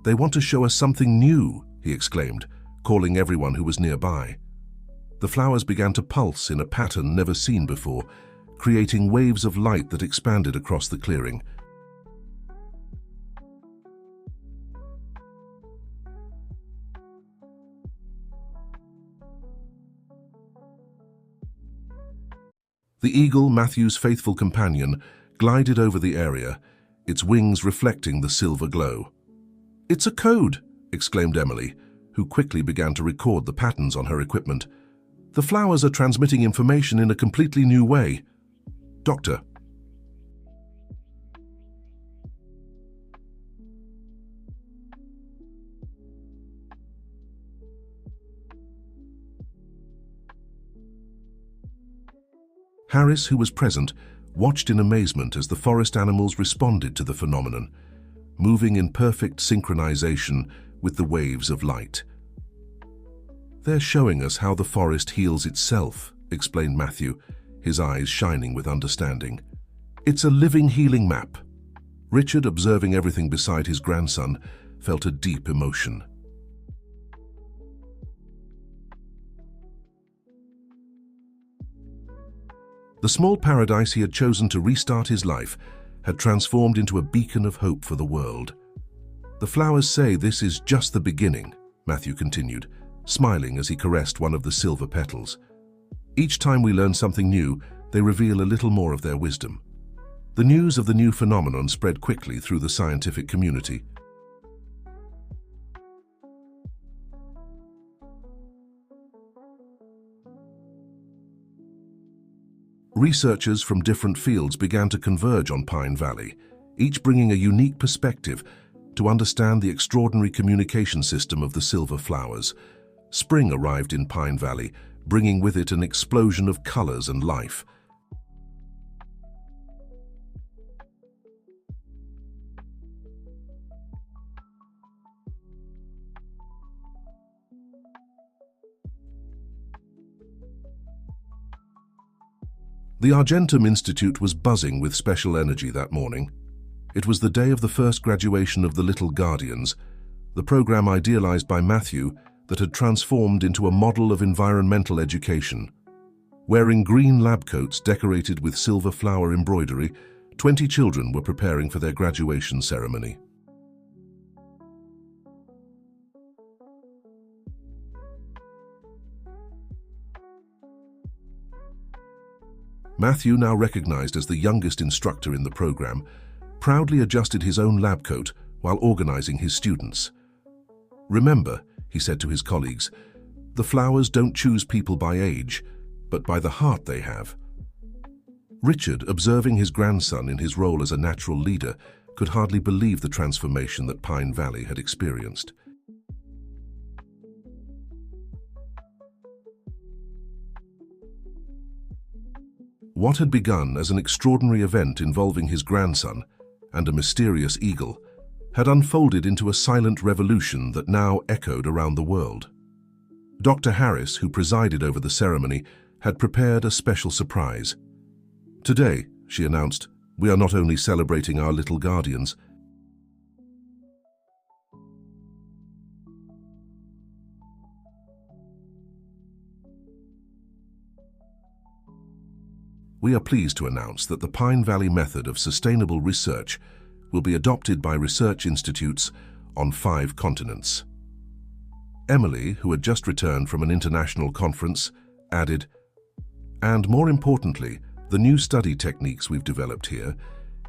"They want to show us something new," he exclaimed, calling everyone who was nearby. The flowers began to pulse in a pattern never seen before, creating waves of light that expanded across the clearing. The eagle, Matthew's faithful companion, glided over the area, its wings reflecting the silver glow. "It's a code!" exclaimed Emily, who quickly began to record the patterns on her equipment. "The flowers are transmitting information in a completely new way. Doctor." Harris, who was present, watched in amazement as the forest animals responded to the phenomenon, moving in perfect synchronization with the waves of light. "They're showing us how the forest heals itself," explained Matthew, his eyes shining with understanding. "It's a living healing map." Richard, observing everything beside his grandson, felt a deep emotion. The small paradise he had chosen to restart his life had transformed into a beacon of hope for the world. "The flowers say this is just the beginning," Matthew continued, smiling as he caressed one of the silver petals. "Each time we learn something new, they reveal a little more of their wisdom." The news of the new phenomenon spread quickly through the scientific community. Researchers from different fields began to converge on Pine Valley, each bringing a unique perspective to understand the extraordinary communication system of the silver flowers. Spring arrived in Pine Valley, bringing with it an explosion of colors and life. The Argentum Institute was buzzing with special energy that morning. It was the day of the first graduation of the Little Guardians, the program idealized by Matthew that had transformed into a model of environmental education. Wearing green lab coats decorated with silver flower embroidery, 20 children were preparing for their graduation ceremony. Matthew, now recognized as the youngest instructor in the program, proudly adjusted his own lab coat while organizing his students. "Remember," he said to his colleagues, "the flowers don't choose people by age, but by the heart they have." Richard, observing his grandson in his role as a natural leader, could hardly believe the transformation that Pine Valley had experienced. What had begun as an extraordinary event involving his grandson and a mysterious eagle had unfolded into a silent revolution that now echoed around the world. Dr. Harris, who presided over the ceremony, had prepared a special surprise. "Today," she announced, "we are not only celebrating our little guardians, we are pleased to announce that the Pine Valley method of sustainable research will be adopted by research institutes on 5 continents." Emily, who had just returned from an international conference, added, "And more importantly, the new study techniques we've developed here,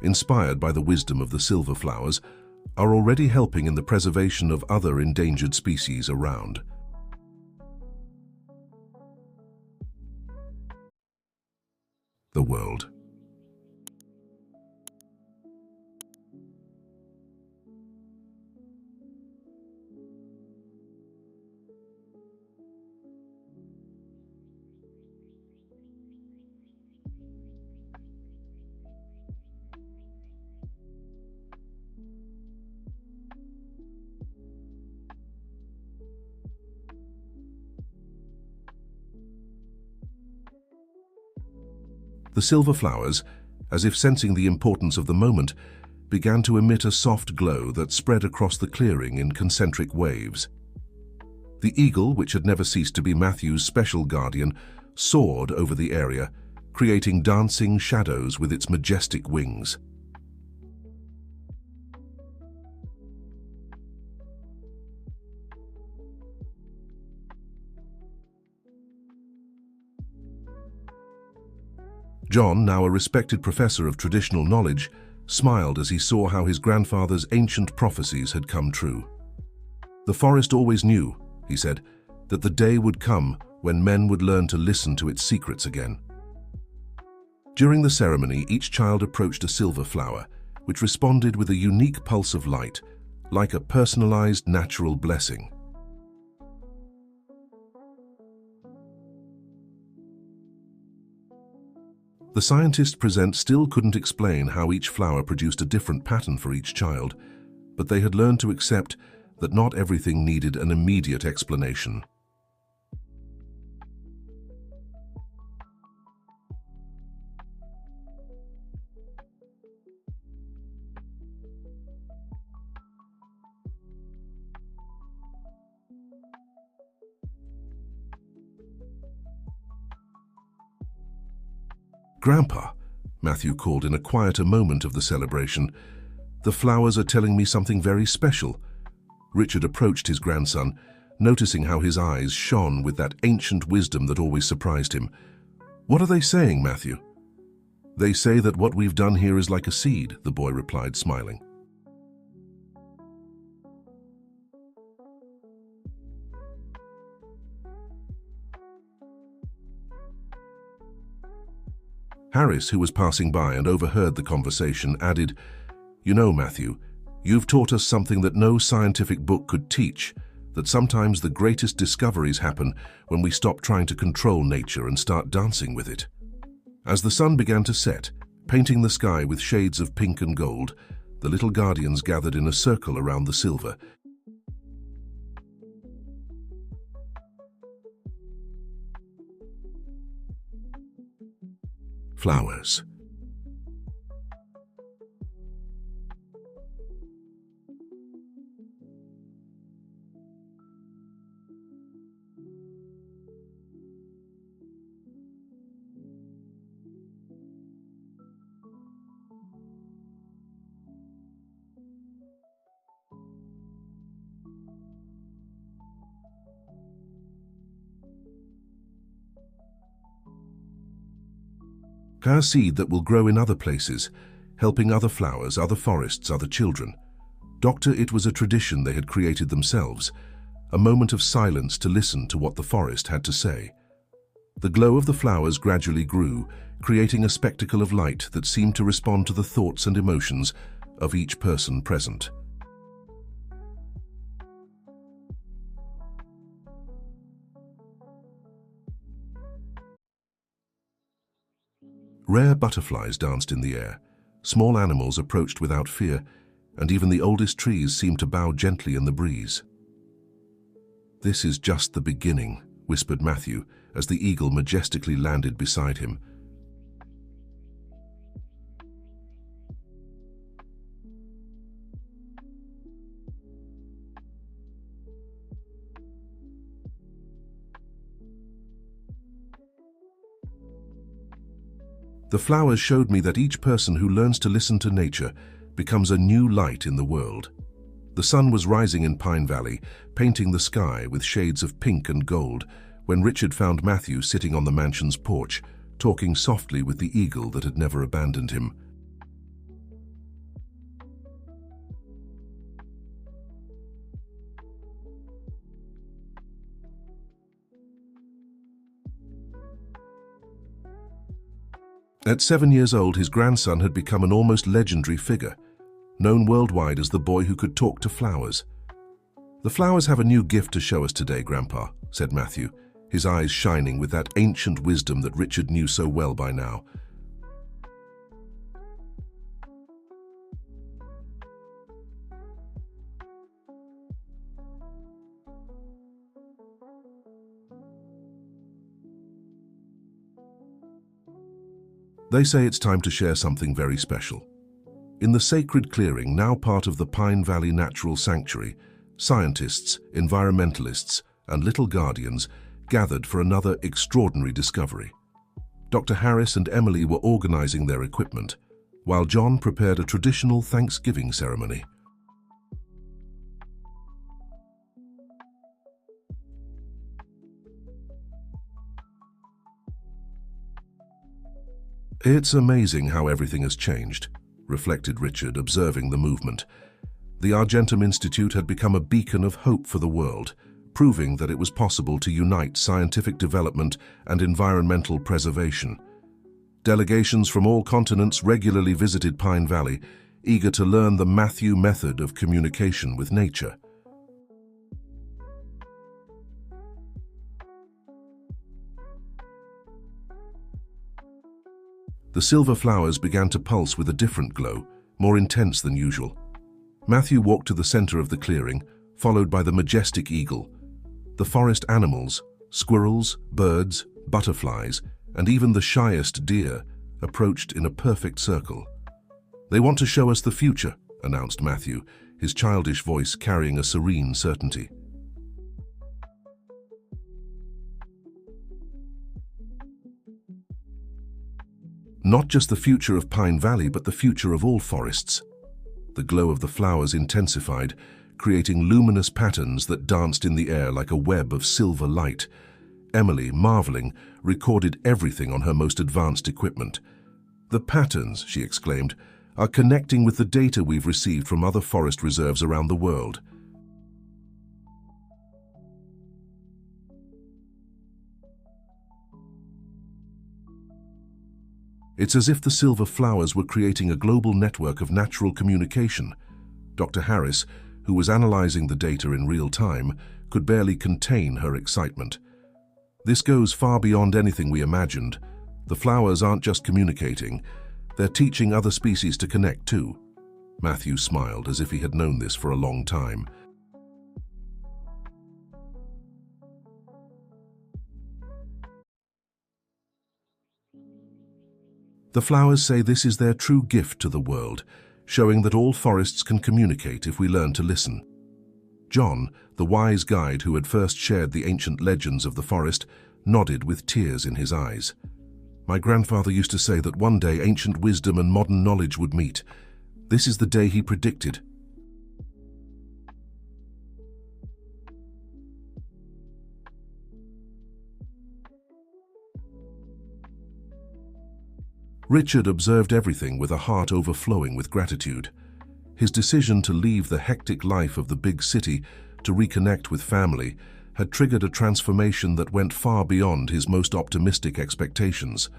inspired by the wisdom of the silver flowers, are already helping in the preservation of other endangered species around." The world. The silver flowers, as if sensing the importance of the moment, began to emit a soft glow that spread across the clearing in concentric waves. The eagle, which had never ceased to be Matthew's special guardian, soared over the area, creating dancing shadows with its majestic wings. John, now a respected professor of traditional knowledge, smiled as he saw how his grandfather's ancient prophecies had come true. "The forest always knew," he said, "that the day would come when men would learn to listen to its secrets again." During the ceremony, each child approached a silver flower, which responded with a unique pulse of light, like a personalized natural blessing. The scientists present still couldn't explain how each flower produced a different pattern for each child, but they had learned to accept that not everything needed an immediate explanation. "Grandpa," Matthew called in a quieter moment of the celebration, "the flowers are telling me something very special." Richard approached his grandson, noticing how his eyes shone with that ancient wisdom that always surprised him. "What are they saying, Matthew?" "They say that what we've done here is like a seed," the boy replied, smiling. Harris, who was passing by and overheard the conversation, added, "You know, Matthew, you've taught us something that no scientific book could teach, that sometimes the greatest discoveries happen when we stop trying to control nature and start dancing with it." As the sun began to set, painting the sky with shades of pink and gold, the little guardians gathered in a circle around the silver. Flowers. A seed that will grow in other places, helping other flowers, other forests, other children. It was a tradition they had created themselves, a moment of silence to listen to what the forest had to say. The glow of the flowers gradually grew, creating a spectacle of light that seemed to respond to the thoughts and emotions of each person present. Rare butterflies danced in the air. Small animals approached without fear, and even the oldest trees seemed to bow gently in the breeze. "This is just the beginning," whispered Matthew, as the eagle majestically landed beside him. The flowers showed me that each person who learns to listen to nature becomes a new light in the world. The sun was rising in Pine Valley, painting the sky with shades of pink and gold, when Richard found Matthew sitting on the mansion's porch, talking softly with the eagle that had never abandoned him. At 7 years old, his grandson had become an almost legendary figure, known worldwide as the boy who could talk to flowers. "The flowers have a new gift to show us today, Grandpa," said Matthew, his eyes shining with that ancient wisdom that Richard knew so well by now. They say it's time to share something very special. In the sacred clearing, now part of the Pine Valley Natural Sanctuary, scientists, environmentalists, and little guardians gathered for another extraordinary discovery. Dr. Harris and Emily were organizing their equipment, while John prepared a traditional Thanksgiving ceremony. "It's amazing how everything has changed," reflected Richard, observing the movement. The Argentum Institute had become a beacon of hope for the world, proving that it was possible to unite scientific development and environmental preservation. Delegations from all continents regularly visited Pine Valley, eager to learn the Matthew method of communication with nature. The silver flowers began to pulse with a different glow, more intense than usual. Matthew walked to the center of the clearing, followed by the majestic eagle. The forest animals, squirrels, birds, butterflies, and even the shyest deer, approached in a perfect circle. "They want to show us the future," announced Matthew, his childish voice carrying a serene certainty. Not just the future of Pine Valley, but the future of all forests. The glow of the flowers intensified, creating luminous patterns that danced in the air like a web of silver light. Emily, marveling, recorded everything on her most advanced equipment. "The patterns," she exclaimed, "are connecting with the data we've received from other forest reserves around the world." It's as if the silver flowers were creating a global network of natural communication. Dr. Harris, who was analyzing the data in real time, could barely contain her excitement. "This goes far beyond anything we imagined. The flowers aren't just communicating, they're teaching other species to connect too." Matthew smiled as if he had known this for a long time. "The flowers say this is their true gift to the world, showing that all forests can communicate if we learn to listen." John, the wise guide who had first shared the ancient legends of the forest, nodded with tears in his eyes. "My grandfather used to say that one day ancient wisdom and modern knowledge would meet. This is the day he predicted." Richard observed everything with a heart overflowing with gratitude. His decision to leave the hectic life of the big city to reconnect with family had triggered a transformation that went far beyond his most optimistic expectations.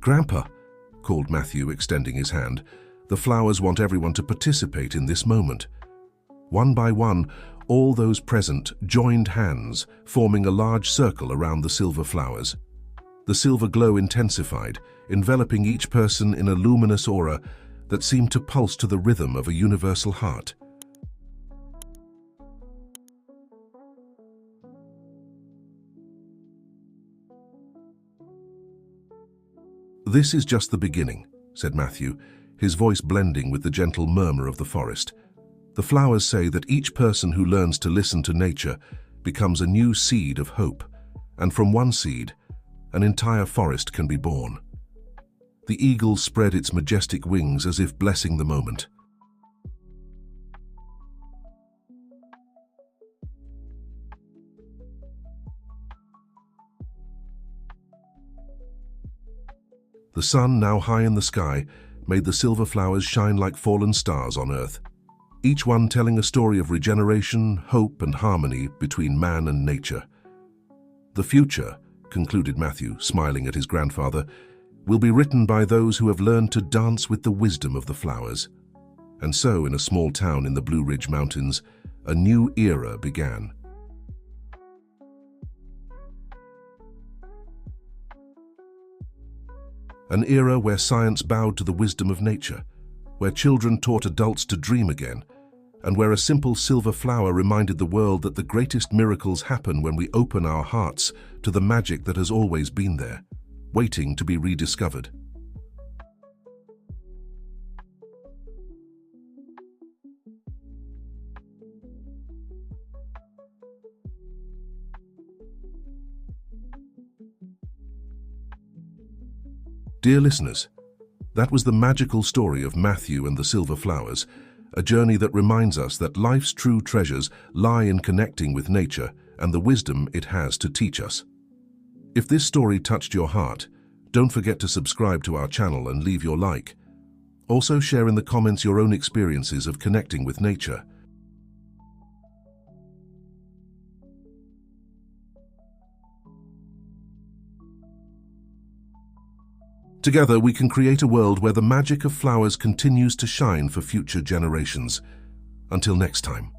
"Grandpa," called Matthew, extending his hand, "the flowers want everyone to participate in this moment." One by one, all those present joined hands, forming a large circle around the silver flowers. The silver glow intensified, enveloping each person in a luminous aura that seemed to pulse to the rhythm of a universal heart. "This is just the beginning," said Matthew, his voice blending with the gentle murmur of the forest. "The flowers say that each person who learns to listen to nature becomes a new seed of hope, and from one seed, an entire forest can be born." The eagle spread its majestic wings as if blessing the moment. The sun, now high in the sky, made the silver flowers shine like fallen stars on earth, each one telling a story of regeneration, hope, and harmony between man and nature. "The future," concluded Matthew, smiling at his grandfather, "will be written by those who have learned to dance with the wisdom of the flowers." And so, in a small town in the Blue Ridge Mountains, a new era began. An era where science bowed to the wisdom of nature, where children taught adults to dream again, and where a simple silver flower reminded the world that the greatest miracles happen when we open our hearts to the magic that has always been there, waiting to be rediscovered. Dear listeners, that was the magical story of Matthew and the silver flowers, a journey that reminds us that life's true treasures lie in connecting with nature and the wisdom it has to teach us. If this story touched your heart, don't forget to subscribe to our channel and leave your like. Also share in the comments your own experiences of connecting with nature. Together we can create a world where the magic of flowers continues to shine for future generations. Until next time.